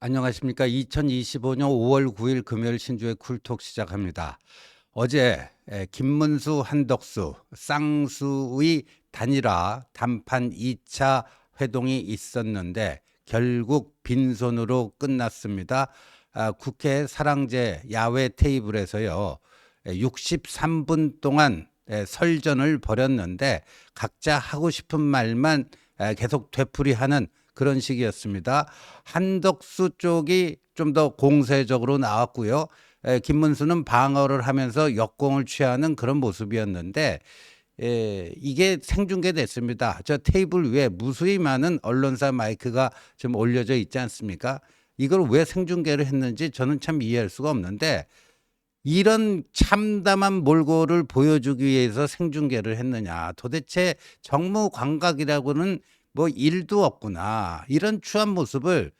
안녕하십니까. 2025년 5월 9일 금요일 신주의 쿨톡 시작합니다. 어제 김문수, 한덕수, 쌍수의 단일화 단판 2차 회동이 있었는데 결국 빈손으로 끝났습니다. 국회 사랑제 야외 테이블에서요. 63분 동안 설전을 벌였는데 각자 하고 싶은 말만 계속 되풀이하는 그런 식이었습니다. 한덕수 쪽이 좀 더 공세적으로 나왔고요. 김문수는 방어를 하면서 역공을 취하는 그런 모습이었는데 이게 생중계됐습니다. 저 테이블 위에 무수히 많은 언론사 마이크가 좀 올려져 있지 않습니까? 이걸 왜 생중계를 했는지 저는 참 이해할 수가 없는데 이런 참담한 몰골을 보여주기 위해서 생중계를 했느냐. 도대체 정무 감각이라고는 뭐 일도 없구나. 이런 추한 모습을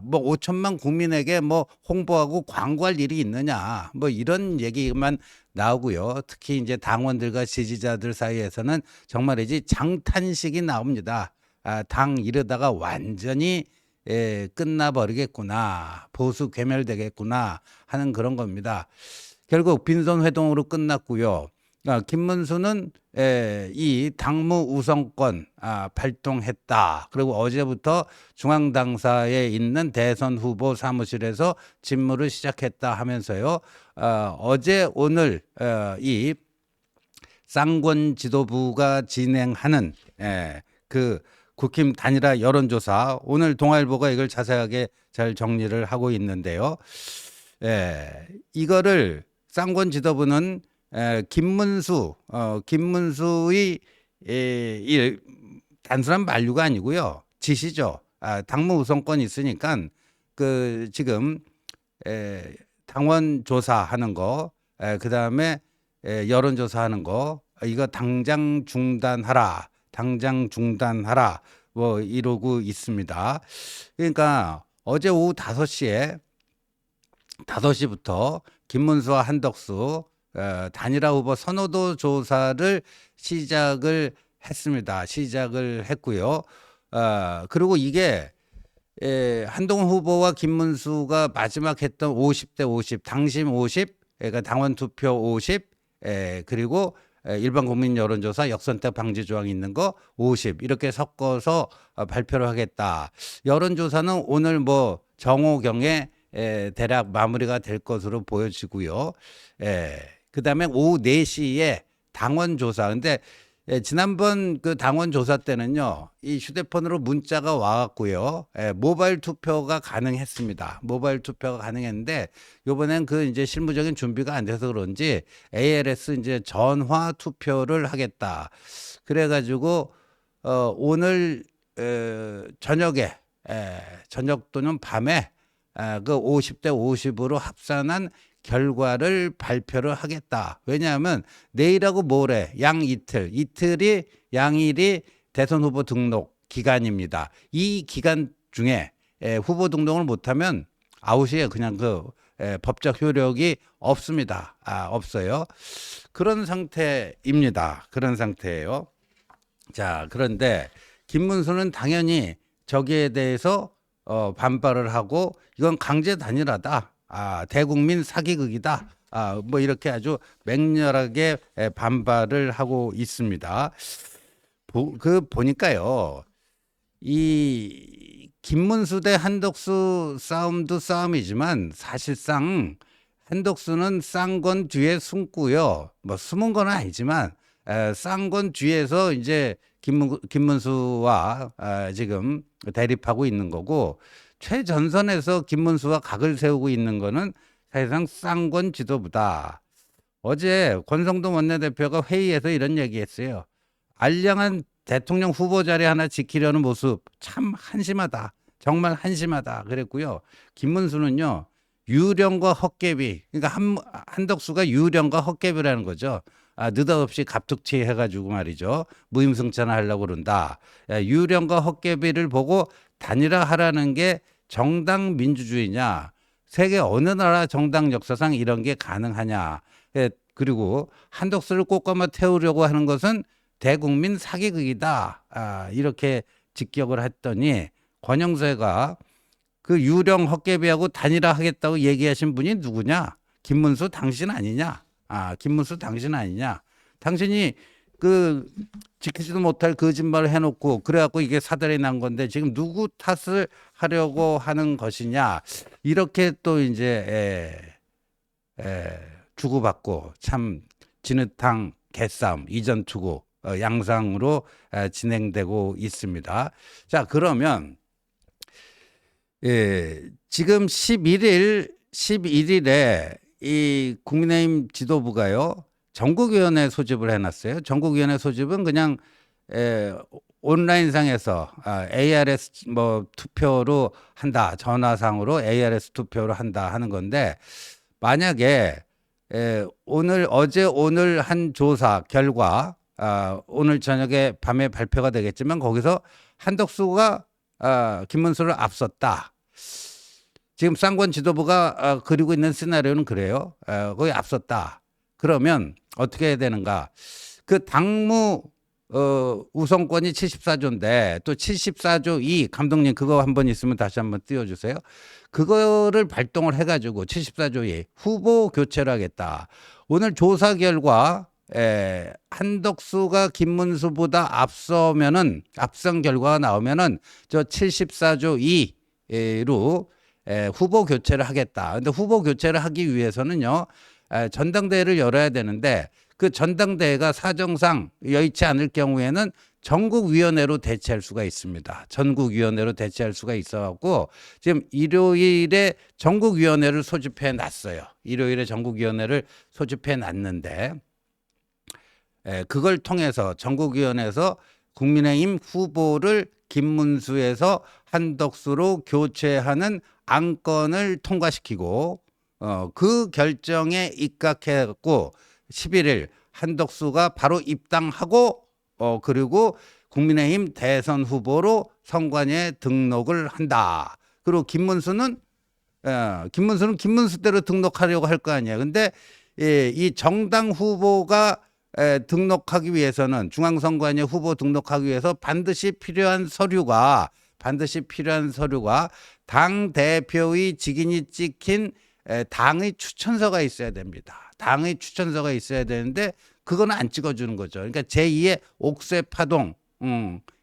뭐 5천만 국민에게 뭐 홍보하고 광고할 일이 있느냐. 뭐 이런 얘기만 나오고요. 특히 이제 당원들과 지지자들 사이에서는 정말이지 장탄식이 나옵니다. 당 이러다가 완전히 끝나버리겠구나. 보수 괴멸되겠구나 하는 그런 겁니다. 결국 빈손 회동으로 끝났고요. 김문수는 이 당무 우선권 발동했다. 그리고 어제부터 중앙당사에 있는 대선 후보 사무실에서 직무를 시작했다 하면서요. 어제 오늘 이 쌍권 지도부가 진행하는 그 국힘 단일화 여론조사, 오늘 동아일보가 이걸 자세하게 잘 정리를 하고 있는데요. 이거를 쌍권 지도부는 김문수의 이 단순한 만류가 아니고요. 지시죠. 당무 우선권이 있으니까 그 지금 당원 조사하는 거, 그 다음에 여론조사하는 거, 이거 당장 중단하라. 당장 중단하라. 뭐 이러고 있습니다. 그러니까 어제 오후 5시부터 김문수와 한덕수 단일화 후보 선호도 조사를 시작을 했습니다. 시작을 했고요. 그리고 이게 한동훈 후보와 김문수가 마지막 했던 50대 50, 당심 50, 그러니까 당원 투표 50, 그리고 일반 국민 여론조사 역선택 방지 조항이 있는 거 50 이렇게 섞어서 발표를 하겠다. 여론조사는 오늘 뭐 정오경에 대략 마무리가 될 것으로 보여지고요. 그다음에 오후 4시에 당원 조사. 근데 지난번 그 당원 조사 때는요, 이 휴대폰으로 문자가 와갖고요, 모바일 투표가 가능했습니다. 모바일 투표가 가능했는데, 요번엔 그 이제 실무적인 준비가 안 돼서 그런지 ALS 이제 전화 투표를 하겠다. 그래가지고, 오늘, 저녁에, 저녁 또는 밤에, 그 50대 50으로 합산한 결과를 발표를 하겠다. 왜냐하면 내일하고 모레 양일이 대선 후보 등록 기간입니다. 이 기간 중에 후보 등록을 못하면 아웃이에요. 그냥 그 법적 효력이 없습니다. 없어요. 그런 상태입니다. 그런 상태예요. 자, 그런데 김문수는 당연히 저기에 대해서 반발을 하고 이건 강제 단일화다. 대국민 사기극이다. 뭐 이렇게 아주 맹렬하게 반발을 하고 있습니다. 보니까요. 이 김문수 대 한덕수 싸움도 싸움이지만 사실상 한덕수는 쌍권 뒤에 숨고요. 뭐 숨은 건 아니지만 쌍권 뒤에서 이제 김문수와 지금 대립하고 있는 거고, 최전선에서 김문수와 각을 세우고 있는 거는 사실상 쌍권 지도부다. 어제 권성동 원내대표가 회의에서 이런 얘기했어요. 알량한 대통령 후보 자리 하나 지키려는 모습 참 한심하다. 정말 한심하다. 그랬고요. 김문수는요, 유령과 헛개비, 그러니까 한덕수가 유령과 헛개비라는 거죠. 느닷없이 갑툭튀 해가지고 말이죠. 무임승차하려고 그런다. 유령과 헛개비를 보고 단일화하라는 게 정당 민주주의냐? 세계 어느 나라 정당 역사상 이런 게 가능하냐? 그리고 한덕수를 꽃감아 태우려고 하는 것은 대국민 사기극이다. 이렇게 직격을 했더니 권영세가 그 유령 헛개비하고 단일화하겠다고 얘기하신 분이 누구냐? 김문수 당신 아니냐? 김문수 당신 아니냐? 당신이 그 지키지도 못할 거짓말을 해놓고 그래갖고 이게 사달이 난 건데 지금 누구 탓을 하려고 하는 것이냐? 이렇게 또 이제 주고받고 참 진흙탕 개싸움 이전투구 양상으로 진행되고 있습니다. 자, 그러면 지금 11일에 이 국민의힘 지도부가요 전국위원회 소집을 해놨어요. 전국위원회 소집은 그냥 온라인상에서 ARS 뭐 투표로 한다, 전화상으로 ARS 투표로 한다 하는 건데 만약에 오늘 한 조사 결과 오늘 저녁에 밤에 발표가 되겠지만 거기서 한덕수가 김문수를 앞섰다. 지금 쌍권 지도부가 그리고 있는 시나리오는 그래요. 거기 앞섰다. 그러면 어떻게 해야 되는가? 그 당무 우선권이 74조인데 또 74조 2 감독님 그거 한번 있으면 다시 한번 띄워주세요. 그거를 발동을 해가지고 74조 2 후보 교체를 하겠다. 오늘 조사 결과 한덕수가 김문수보다 앞선 결과가 나오면은 저 74조 2로 후보 교체를 하겠다. 근데 후보 교체를 하기 위해서는요, 전당대회를 열어야 되는데 그 전당대회가 사정상 여의치 않을 경우에는 전국위원회로 대체할 수가 있습니다. 전국위원회로 대체할 수가 있어갖고 지금 일요일에 전국위원회를 소집해 놨어요. 일요일에 전국위원회를 소집해 놨는데 그걸 통해서 전국위원회에서 국민의힘 후보를 김문수에서 한덕수로 교체하는 안건을 통과시키고 그 결정에 입각해갖고 11일 한덕수가 바로 입당하고 그리고 국민의힘 대선 후보로 선관위에 등록을 한다. 그리고 김문수는 김문수대로 등록하려고 할 거 아니야. 근데 이 정당 후보가 등록하기 위해서는 중앙선관위 후보 등록하기 위해서 반드시 필요한 서류가 당 대표의 직인이 찍힌 당의 추천서가 있어야 됩니다. 당의 추천서가 있어야 되는데 그거는 안 찍어주는 거죠. 그러니까 제2의 옥새 파동이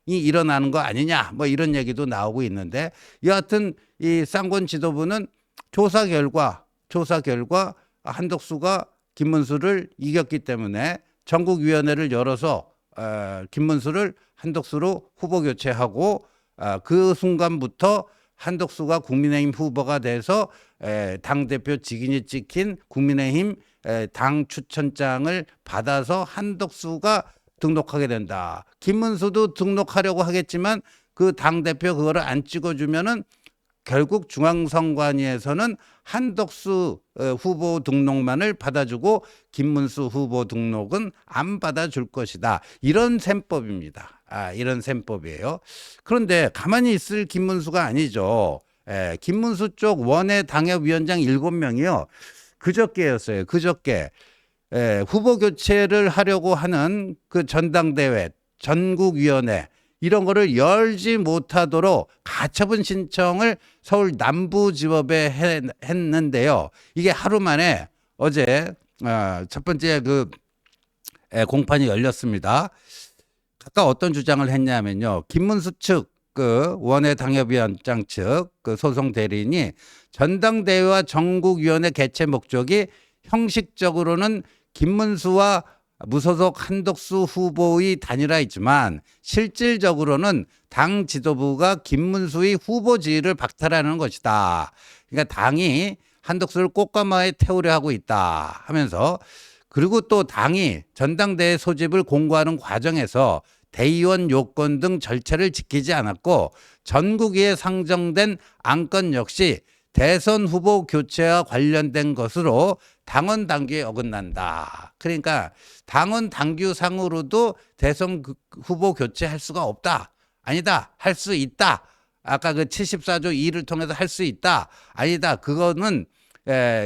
일어나는 거 아니냐 뭐 이런 얘기도 나오고 있는데 여하튼 이 쌍권 지도부는 조사 결과 한덕수가 김문수를 이겼기 때문에 전국위원회를 열어서 김문수를 한덕수로 후보 교체하고 그 순간부터 한덕수가 국민의힘 후보가 돼서 당대표 직인이 찍힌 국민의힘 당 추천장을 받아서 한덕수가 등록하게 된다. 김문수도 등록하려고 하겠지만 그 당대표 그거를 안 찍어주면은 결국 중앙선관위에서는 한덕수 후보 등록만을 받아주고 김문수 후보 등록은 안 받아줄 것이다. 이런 셈법입니다. 이런 셈법이에요. 그런데 가만히 있을 김문수가 아니죠. 김문수 쪽 원외 당협위원장 7명이요. 그저께였어요. 그저께 후보 교체를 하려고 하는 그 전당대회, 전국위원회 이런 거를 열지 못하도록 가처분 신청을 서울 남부지법에 했는데요. 이게 하루 만에 어제 첫 번째 그 공판이 열렸습니다. 아까 어떤 주장을 했냐면요. 김문수 측 그 원외 당협위원장 측 그 소송 대리인이 전당대회와 전국위원회 개최 목적이 형식적으로는 김문수와 무소속 한덕수 후보의 단일화이지만 실질적으로는 당 지도부가 김문수의 후보 지위를 박탈하는 것이다. 그러니까 당이 한덕수를 꽃가마에 태우려 하고 있다 하면서 그리고 또 당이 전당대회 소집을 공고하는 과정에서 대의원 요건 등 절차를 지키지 않았고 전국위에 상정된 안건 역시 대선 후보 교체와 관련된 것으로 당원 당규에 어긋난다. 그러니까 당원 당규상으로도 대선 후보 교체할 수가 없다. 아니다. 할 수 있다. 아까 그 74조 2를 통해서 할 수 있다. 아니다. 그거는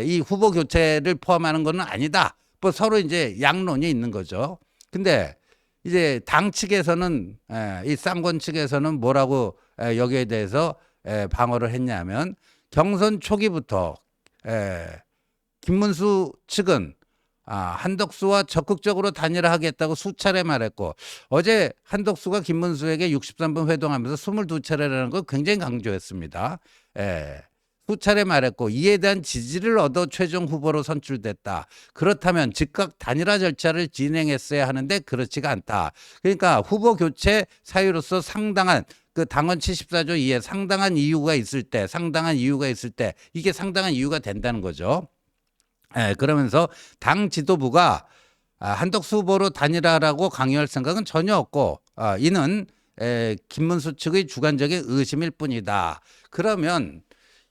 이 후보 교체를 포함하는 것은 아니다. 뭐 서로 이제 양론이 있는 거죠. 근데 이제 당 측에서는 이 쌍권 측에서는 뭐라고 여기에 대해서 방어를 했냐면 경선 초기부터 김문수 측은 한덕수와 적극적으로 단일화하겠다고 수차례 말했고 어제 한덕수가 김문수에게 63분 회동하면서 22차례라는 걸 굉장히 강조했습니다. 수차례 말했고 이에 대한 지지를 얻어 최종 후보로 선출됐다. 그렇다면 즉각 단일화 절차를 진행했어야 하는데 그렇지가 않다. 그러니까 후보 교체 사유로서 상당한 그 당원 74조 2에 상당한 이유가 있을 때 이게 상당한 이유가 된다는 거죠. 그러면서 당 지도부가 한덕수 후보로 단일화라고 강요할 생각은 전혀 없고 이는 김문수 측의 주관적인 의심일 뿐이다. 그러면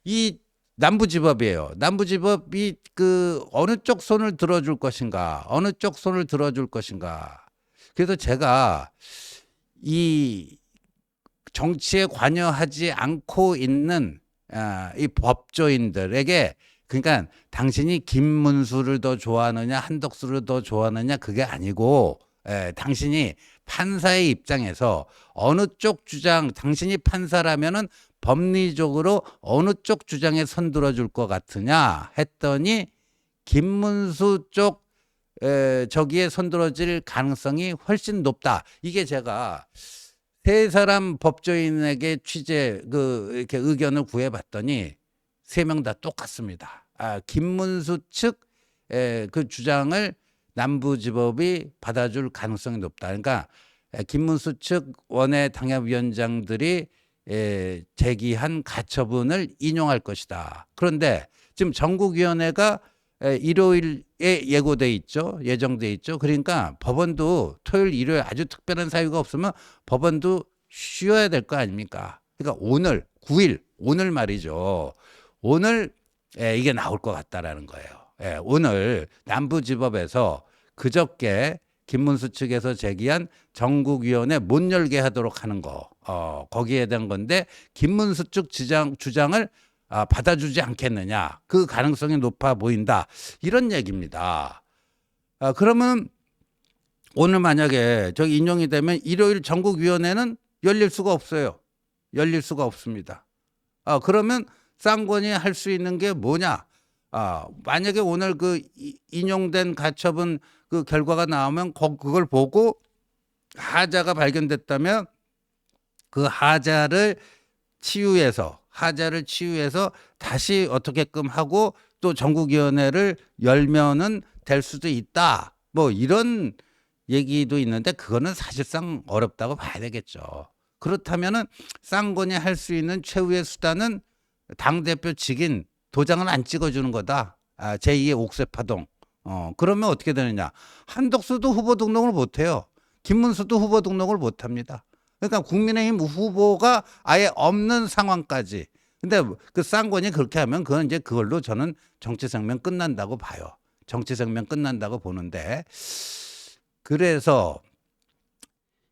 이 남부지법이에요. 남부지법이 그 어느 쪽 손을 들어줄 것인가, 어느 쪽 손을 들어줄 것인가. 그래서 제가 이 정치에 관여하지 않고 있는 이 법조인들에게 그러니까 당신이 김문수를 더 좋아하느냐 한덕수를 더 좋아하느냐 그게 아니고 당신이 판사의 입장에서 어느 쪽 주장 당신이 판사라면은 법리적으로 어느 쪽 주장에 손들어줄 것 같으냐 했더니 김문수 쪽 저기에 손들어질 가능성이 훨씬 높다. 이게 제가 세 사람 법조인에게 이렇게 의견을 구해봤더니 3명 다 똑같습니다. 김문수 측 그 주장을 남부지법이 받아줄 가능성이 높다. 그러니까 김문수 측 원외 당협위원장들이 제기한 가처분을 인용할 것이다. 그런데 지금 전국위원회가 일요일에 예정돼 있죠. 그러니까 법원도 토요일, 일요일 아주 특별한 사유가 없으면 법원도 쉬어야 될 거 아닙니까? 그러니까 오늘 9일 오늘 말이죠. 오늘 이게 나올 것 같다라는 거예요. 오늘 남부지법에서 그저께 김문수 측에서 제기한 전국위원회 못 열게 하도록 하는 거 거기에 대한 건데 김문수 측 주장을 받아주지 않겠느냐 그 가능성이 높아 보인다 이런 얘기입니다. 그러면 오늘 만약에 저기 인용이 되면 일요일 전국위원회는 열릴 수가 없어요. 열릴 수가 없습니다. 그러면 쌍권이 할 수 있는 게 뭐냐? 만약에 오늘 그 인용된 가처분 그 결과가 나오면 그걸 보고 하자가 발견됐다면 그 하자를 치유해서 다시 어떻게끔 하고 또 전국위원회를 열면은 될 수도 있다. 뭐 이런 얘기도 있는데 그거는 사실상 어렵다고 봐야 되겠죠. 그렇다면은 쌍권이 할 수 있는 최후의 수단은 당대표 직인 도장을 안 찍어주는 거다. 제2의 옥새파동. 그러면 어떻게 되느냐. 한덕수도 후보 등록을 못해요. 김문수도 후보 등록을 못합니다. 그러니까 국민의힘 후보가 아예 없는 상황까지. 근데 그 쌍권이 그렇게 하면 그건 이제 그걸로 저는 정치 생명 끝난다고 봐요. 정치 생명 끝난다고 보는데 그래서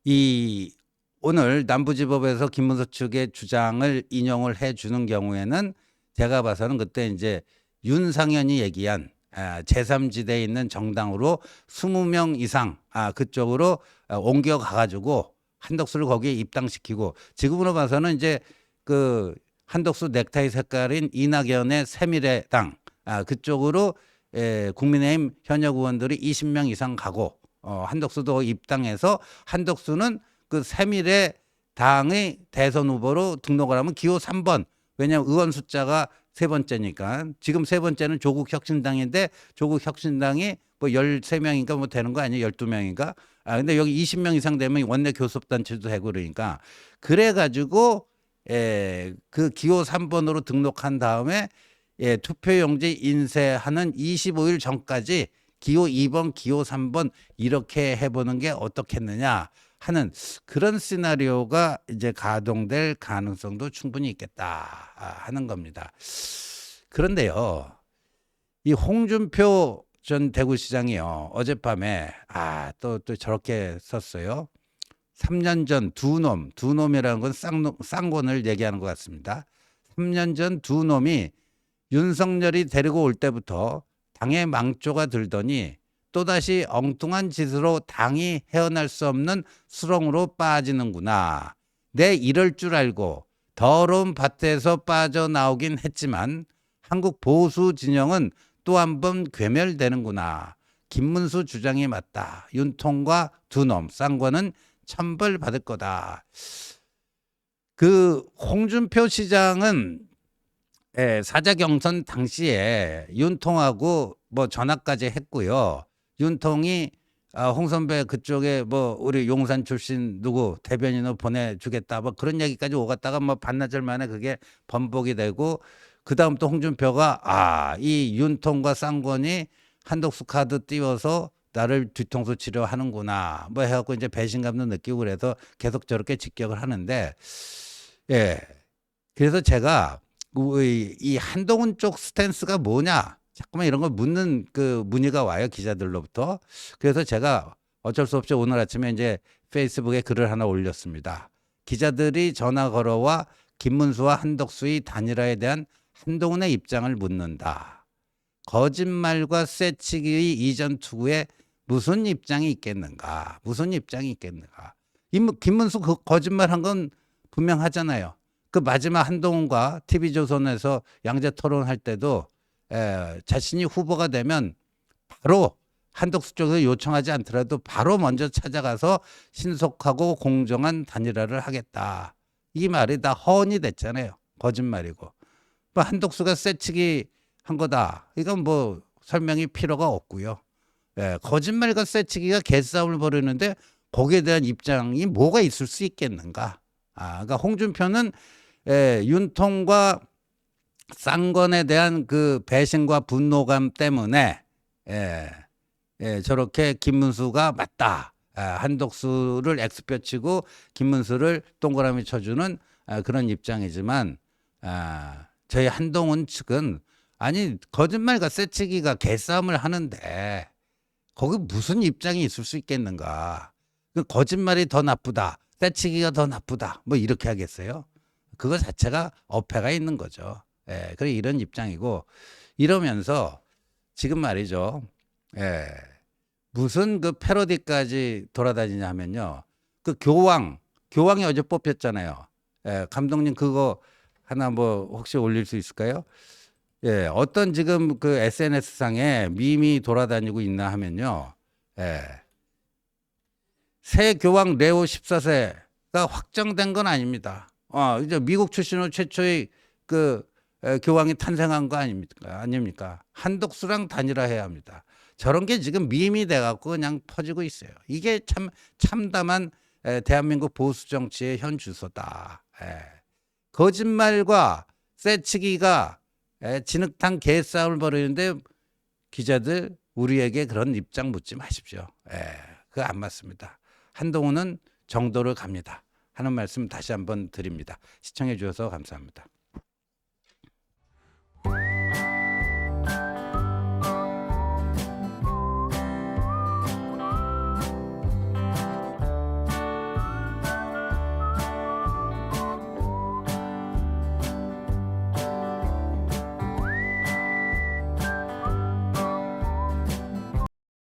이 오늘 남부지법에서 김문수 측의 주장을 인용을 해 주는 경우에는 제가 봐서는 그때 이제 윤상현이 얘기한 제3지대에 있는 정당으로 20명 이상 그쪽으로 옮겨가 가지고 한덕수를 거기에 입당시키고 지금으로 봐서는 이제 그 한덕수 넥타이 색깔인 이낙연의 새미래당 그쪽으로 국민의힘 현역 의원들이 20명 이상 가고 한덕수도 입당해서 한덕수는 그 새미래당의 대선 후보로 등록을 하면 기호 3번 왜냐하면 의원 숫자가 3번째니까 지금 3번째는 조국혁신당인데 조국혁신당이 뭐 13명인가 뭐 되는 거 아니에요? 12명인가? 근데 여기 20명 이상 되면 원내 교섭단체도 되고 그러니까 그래가지고 그 기호 3번으로 등록한 다음에 투표용지 인쇄하는 25일 전까지 기호 2번, 기호 3번 이렇게 해보는 게 어떻겠느냐 하는 그런 시나리오가 이제 가동될 가능성도 충분히 있겠다 하는 겁니다. 그런데요, 이 홍준표 전 대구시장이요 어젯밤에 또 저렇게 썼어요. 3년 전 두 놈이라는 건 쌍권을 얘기하는 것 같습니다. 3년 전 두 놈이 윤석열이 데리고 올 때부터 당의 망조가 들더니 또다시 엉뚱한 짓으로 당이 헤어날 수 없는 수렁으로 빠지는구나. 내 이럴 줄 알고 더러운 밭에서 빠져나오긴 했지만 한국 보수 진영은 또 한 번 괴멸되는구나. 김문수 주장이 맞다. 윤통과 두 놈 쌍권은 천벌받을 거다. 그 홍준표 시장은 사자 경선 당시에 윤통하고 뭐 전화까지 했고요. 윤통이 홍 선배 그쪽에 뭐 우리 용산 출신 누구 대변인을 보내주겠다 뭐 그런 얘기까지 오갔다가 뭐 반나절 만에 그게 번복이 되고 그 다음 또 홍준표가 이 윤통과 쌍권이 한독수 카드 띄워서 나를 뒤통수 치료하는구나 뭐 해갖고 이제 배신감도 느끼고 그래서 계속 저렇게 직격을 하는데 그래서 제가 이 한동훈 쪽 스탠스가 뭐냐 자꾸만 이런 걸 묻는 그 문의가 와요 기자들로부터. 그래서 제가 어쩔 수 없이 오늘 아침에 이제 페이스북에 글을 하나 올렸습니다. 기자들이 전화 걸어와 김문수와 한덕수의 단일화에 대한 한동훈의 입장을 묻는다. 거짓말과 쇠치기의 이전 투구에 무슨 입장이 있겠는가? 무슨 입장이 있겠는가? 김문수 그 거짓말한 건 분명하잖아요. 그 마지막 한동훈과 TV조선에서 양자 토론할 때도 자신이 후보가 되면 바로 한덕수 쪽에서 요청하지 않더라도 바로 먼저 찾아가서 신속하고 공정한 단일화를 하겠다. 이 말이 다 허언이 됐잖아요. 거짓말이고. 뭐 한덕수가 쇠치기 한 거다. 이건 뭐 설명이 필요가 없고요. 거짓말과 쇠치기가 개싸움을 벌이는데 거기에 대한 입장이 뭐가 있을 수 있겠는가. 그러니까 홍준표는 윤통과 쌍권에 대한 그 배신과 분노감 때문에 저렇게 김문수가 맞다. 한덕수를 X표 치고 김문수를 동그라미 쳐주는 그런 입장이지만 저희 한동훈 측은 아니 거짓말과 쇠치기가 개싸움을 하는데 거기 무슨 입장이 있을 수 있겠는가. 그 거짓말이 더 나쁘다. 쇠치기가 더 나쁘다. 뭐 이렇게 하겠어요? 그거 자체가 어폐가 있는 거죠. 그래 이런 입장이고 이러면서 지금 말이죠. 무슨 그 패러디까지 돌아다니냐면요. 그 교황이 어제 뽑혔잖아요. 감독님 그거 하나 뭐 혹시 올릴 수 있을까요? 어떤 지금 그 SNS 상에 밈이 돌아다니고 있나 하면요. 새 교황 레오 14세가 확정된 건 아닙니다. 이제 미국 출신으로 최초의 그 교황이 탄생한 거 아닙니까? 한덕수랑 단일화해야 합니다. 저런 게 지금 밈이 돼갖고 그냥 퍼지고 있어요. 이게 참 참담한 대한민국 보수 정치의 현 주소다. 거짓말과 쇠치기가 진흙탕 개싸움을 벌이는데 기자들 우리에게 그런 입장 묻지 마십시오. 그거 안 맞습니다. 한동훈은 정도를 갑니다. 하는 말씀 다시 한번 드립니다. 시청해 주셔서 감사합니다.